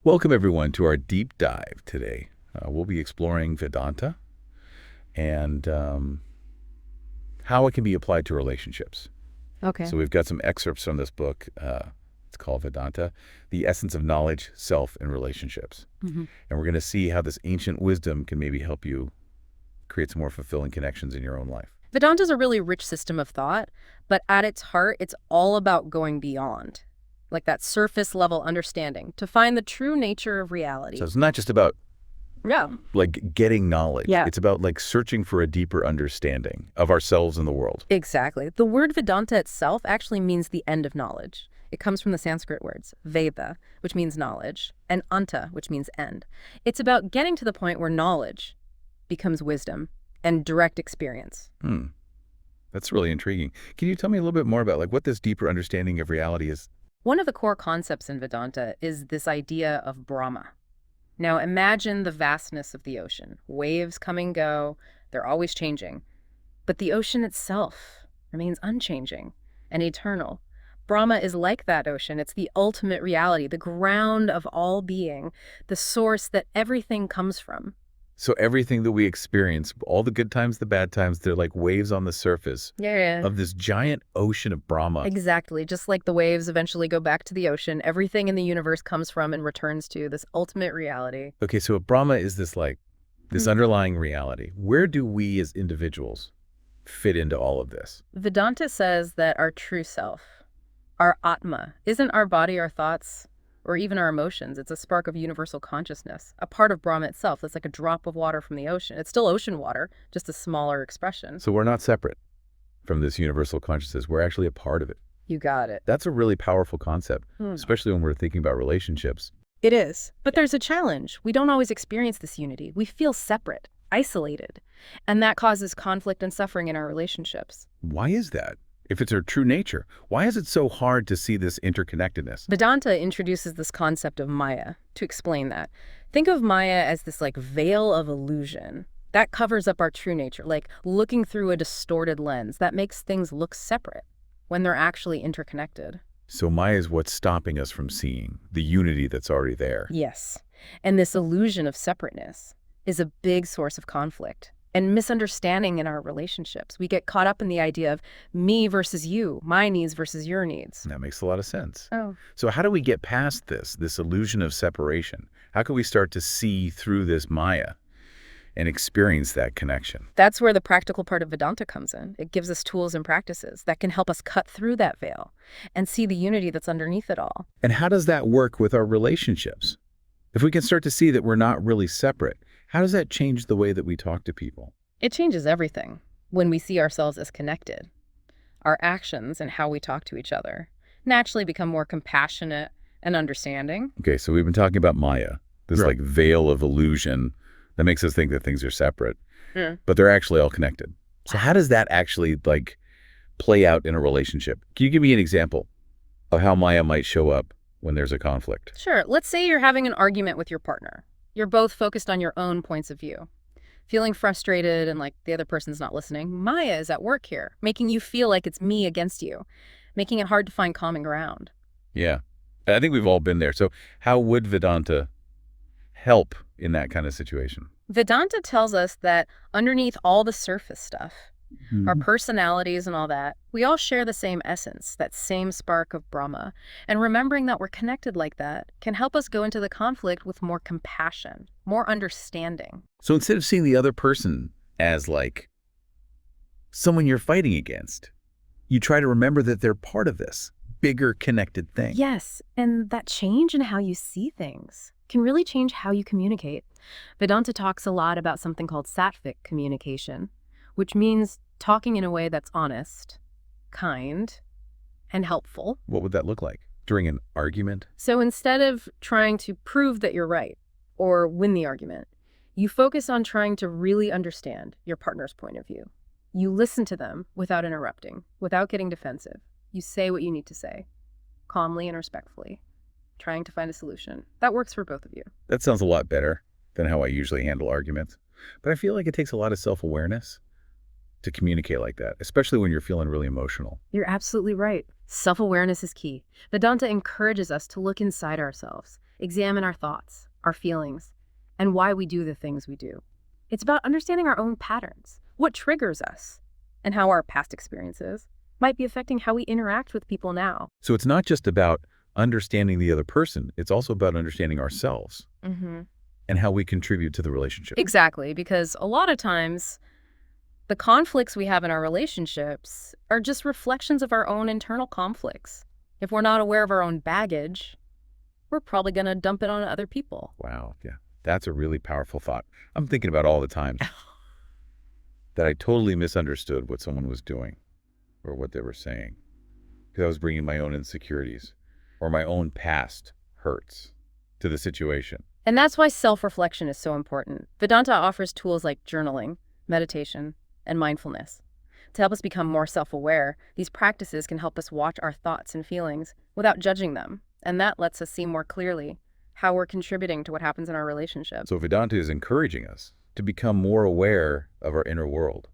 Welcome, everyone, to our deep dive today. We'll be exploring Vedanta and how it can be applied to relationships. Okay. So we've got some excerpts from this book. It's called Vedanta, The Essence of Knowledge, Self, and Relationships. hmm And we're going to see how this ancient wisdom can maybe help you create some more fulfilling connections in your own life. Vedanta is a really rich system of thought, but at its heart, it's all about going beyond, like that surface level understanding to find the true nature of reality. So it's not just about Yeah. getting knowledge. Yeah. It's about searching for a deeper understanding of ourselves and the world. Exactly. The word Vedanta itself actually means the end of knowledge. It comes from the Sanskrit words Veda, which means knowledge, and Anta, which means end. It's about getting to the point where knowledge becomes wisdom and direct experience. That's really intriguing. Can you tell me a little bit more about what this deeper understanding of reality is? One of the core concepts in Vedanta is this idea of Brahma. Now imagine the vastness of the ocean. Waves come and go, they're always changing. But the ocean itself remains unchanging and eternal. Brahma is like that ocean. It's the ultimate reality, the ground of all being, the source that everything comes from. So everything that we experience, all the good times, the bad times, they're like waves on the surface Yeah. of this giant ocean of Brahma. Exactly. Just like the waves eventually go back to the ocean, everything in the universe comes from and returns to this ultimate reality. Okay, so if Brahma is this underlying reality, where do we as individuals fit into all of this? Vedanta says that our true self, our Atma, isn't our body, our thoughts, or even our emotions. It's a spark of universal consciousness, a part of Brahma itself. It's like a drop of water from the ocean. It's still ocean water, just a smaller expression. So we're not separate from this universal consciousness. We're actually a part of it. You got it. That's a really powerful concept, especially when we're thinking about relationships. It is. But there's a challenge. We don't always experience this unity. We feel separate, isolated, and that causes conflict and suffering in our relationships. Why is that? If it's our true nature, why is it so hard to see this interconnectedness? Vedanta introduces this concept of Maya to explain that. Think of Maya as this veil of illusion that covers up our true nature, like looking through a distorted lens that makes things look separate when they're actually interconnected. So Maya is what's stopping us from seeing the unity that's already there. Yes. And this illusion of separateness is a big source of conflict and misunderstanding in our relationships. We get caught up in the idea of me versus you, my needs versus your needs. That makes a lot of sense. Oh. So how do we get past this illusion of separation? How can we start to see through this Maya and experience that connection? That's where the practical part of Vedanta comes in. It gives us tools and practices that can help us cut through that veil and see the unity that's underneath it all. And how does that work with our relationships? If we can start to see that we're not really separate, how does that change the way that we talk to people? It changes everything when we see ourselves as connected. Our actions and how we talk to each other naturally become more compassionate and understanding. Okay, so we've been talking about Maya, this Right. veil of illusion that makes us think that things are separate, Yeah. but they're actually all connected. So how does that actually play out in a relationship? Can you give me an example of how Maya might show up when there's a conflict? Sure. Let's say you're having an argument with your partner. You're both focused on your own points of view, feeling frustrated and like the other person's not listening. Maya is at work here, making you feel like it's me against you, making it hard to find common ground. Yeah, I think we've all been there. So how would Vedanta help in that kind of situation? Vedanta tells us that underneath all the surface stuff, our personalities and all that, we all share the same essence, that same spark of Brahma. And remembering that we're connected like that can help us go into the conflict with more compassion, more understanding. So instead of seeing the other person as someone you're fighting against, you try to remember that they're part of this bigger connected thing. Yes, and that change in how you see things can really change how you communicate. Vedanta talks a lot about something called sattvic communication, which means talking in a way that's honest, kind, and helpful. What would that look like during an argument? So instead of trying to prove that you're right or win the argument, you focus on trying to really understand your partner's point of view. You listen to them without interrupting, without getting defensive. You say what you need to say, calmly and respectfully, trying to find a solution. That works for both of you. That sounds a lot better than how I usually handle arguments. But I feel like it takes a lot of self-awareness to communicate like that, especially when you're feeling really emotional. You're absolutely right. Self-awareness is key. Vedanta encourages us to look inside ourselves, examine our thoughts, our feelings, and why we do the things we do. It's about understanding our own patterns, what triggers us, and how our past experiences might be affecting how we interact with people now. So it's not just about understanding the other person, it's also about understanding ourselves and how we contribute to the relationship. Exactly, because a lot of times the conflicts we have in our relationships are just reflections of our own internal conflicts. If we're not aware of our own baggage, we're probably going to dump it on other people. Wow, yeah. That's a really powerful thought. I'm thinking about all the times that I totally misunderstood what someone was doing or what they were saying because I was bringing my own insecurities or my own past hurts to the situation. And that's why self-reflection is so important. Vedanta offers tools like journaling, meditation, and mindfulness. To help us become more self-aware, these practices can help us watch our thoughts and feelings without judging them. And that lets us see more clearly how we're contributing to what happens in our relationship. So Vedanta is encouraging us to become more aware of our inner world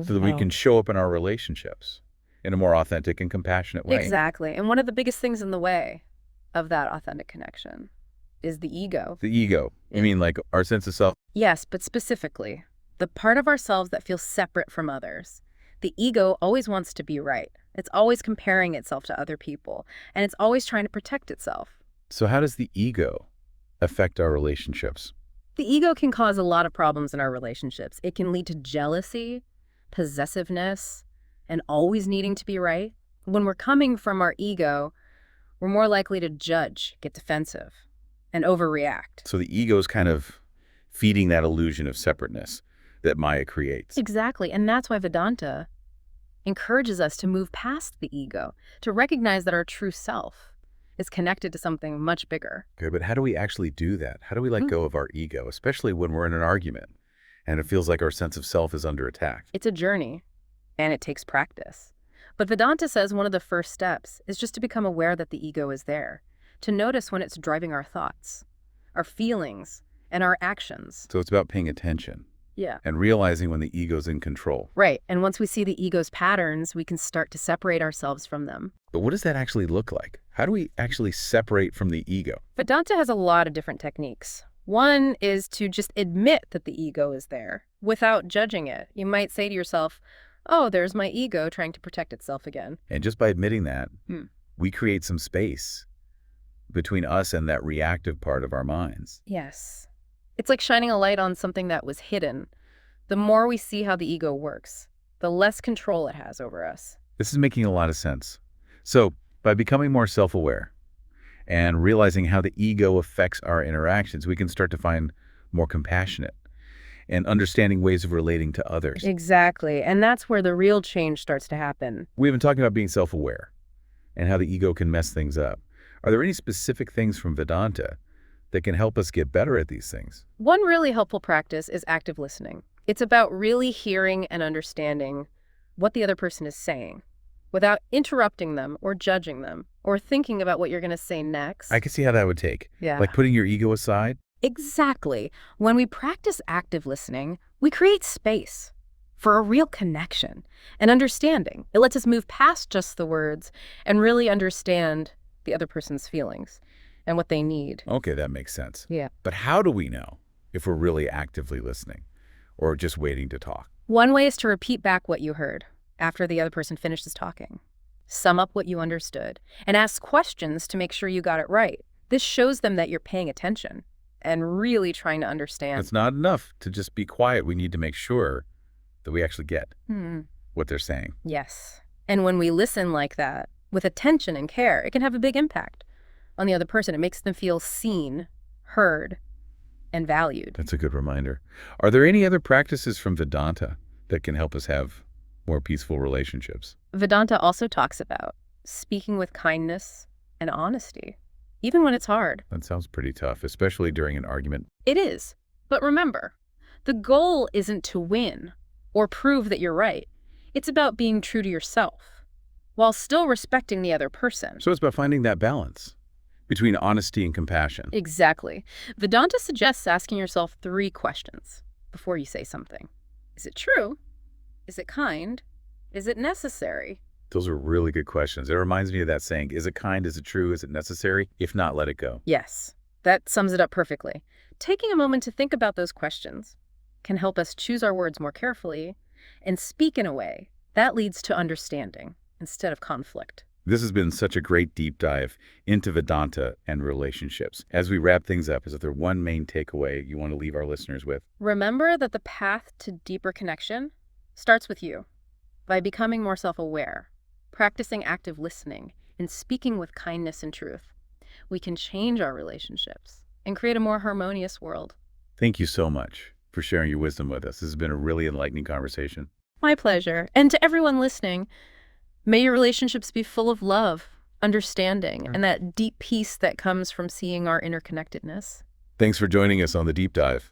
so that we can show up in our relationships in a more authentic and compassionate way. Exactly. And one of the biggest things in the way of that authentic connection is the ego. The ego. You mean like our sense of self? Yes, but specifically, the part of ourselves that feels separate from others. The ego always wants to be right. It's always comparing itself to other people, and it's always trying to protect itself. So how does the ego affect our relationships? The ego can cause a lot of problems in our relationships. It can lead to jealousy, possessiveness, and always needing to be right. When we're coming from our ego, we're more likely to judge, get defensive, and overreact. So the ego is kind of feeding that illusion of separateness that Maya creates. Exactly, and that's why Vedanta encourages us to move past the ego, to recognize that our true self is connected to something much bigger. Okay, but how do we actually do that? How do we let go of our ego, especially when we're in an argument and it feels like our sense of self is under attack? It's a journey, and it takes practice. But Vedanta says one of the first steps is just to become aware that the ego is there, to notice when it's driving our thoughts, our feelings, and our actions. So it's about paying attention. Yeah. And realizing when the ego's in control. Right, and once we see the ego's patterns, we can start to separate ourselves from them. But what does that actually look like? How do we actually separate from the ego? Vedanta has a lot of different techniques. One is to just admit that the ego is there without judging it. You might say to yourself, oh, there's my ego trying to protect itself again. And just by admitting that, we create some space between us and that reactive part of our minds. Yes. It's like shining a light on something that was hidden. The more we see how the ego works, the less control it has over us. This is making a lot of sense. So, by becoming more self-aware and realizing how the ego affects our interactions, we can start to find more compassionate and understanding ways of relating to others. Exactly, and that's where the real change starts to happen. We've been talking about being self-aware and how the ego can mess things up. Are there any specific things from Vedanta that can help us get better at these things? One really helpful practice is active listening. It's about really hearing and understanding what the other person is saying without interrupting them or judging them or thinking about what you're going to say next. I can see how that would take. Yeah. Like putting your ego aside. Exactly. When we practice active listening, we create space for a real connection and understanding. It lets us move past just the words and really understand the other person's feelings and what they need. Okay, that makes sense. Yeah. But how do we know if we're really actively listening or just waiting to talk? One way is to repeat back what you heard after the other person finishes talking. Sum up what you understood and ask questions to make sure you got it right. This shows them that you're paying attention and really trying to understand. It's not enough to just be quiet. We need to make sure that we actually get what they're saying. Yes. And when we listen like that, with attention and care, it can have a big impact on the other person. It makes them feel seen, heard, and valued. That's a good reminder. Are there any other practices from Vedanta that can help us have more peaceful relationships? Vedanta also talks about speaking with kindness and honesty, even when it's hard. That sounds pretty tough, especially during an argument. It is. But remember, the goal isn't to win or prove that you're right. It's about being true to yourself while still respecting the other person. So it's about finding that balance between honesty and compassion. Exactly. Vedanta suggests asking yourself 3 questions before you say something. Is it true? Is it kind? Is it necessary? Those are really good questions. It reminds me of that saying, is it kind? Is it true? Is it necessary? If not, let it go. Yes. That sums it up perfectly. Taking a moment to think about those questions can help us choose our words more carefully and speak in a way that leads to understanding instead of conflict. This has been such a great deep dive into Vedanta and relationships. As we wrap things up, is there one main takeaway you want to leave our listeners with? Remember that the path to deeper connection starts with you. By becoming more self-aware, practicing active listening, and speaking with kindness and truth, we can change our relationships and create a more harmonious world. Thank you so much for sharing your wisdom with us. This has been a really enlightening conversation. My pleasure. And to everyone listening, may your relationships be full of love, understanding, and that deep peace that comes from seeing our interconnectedness. Thanks for joining us on The Deep Dive.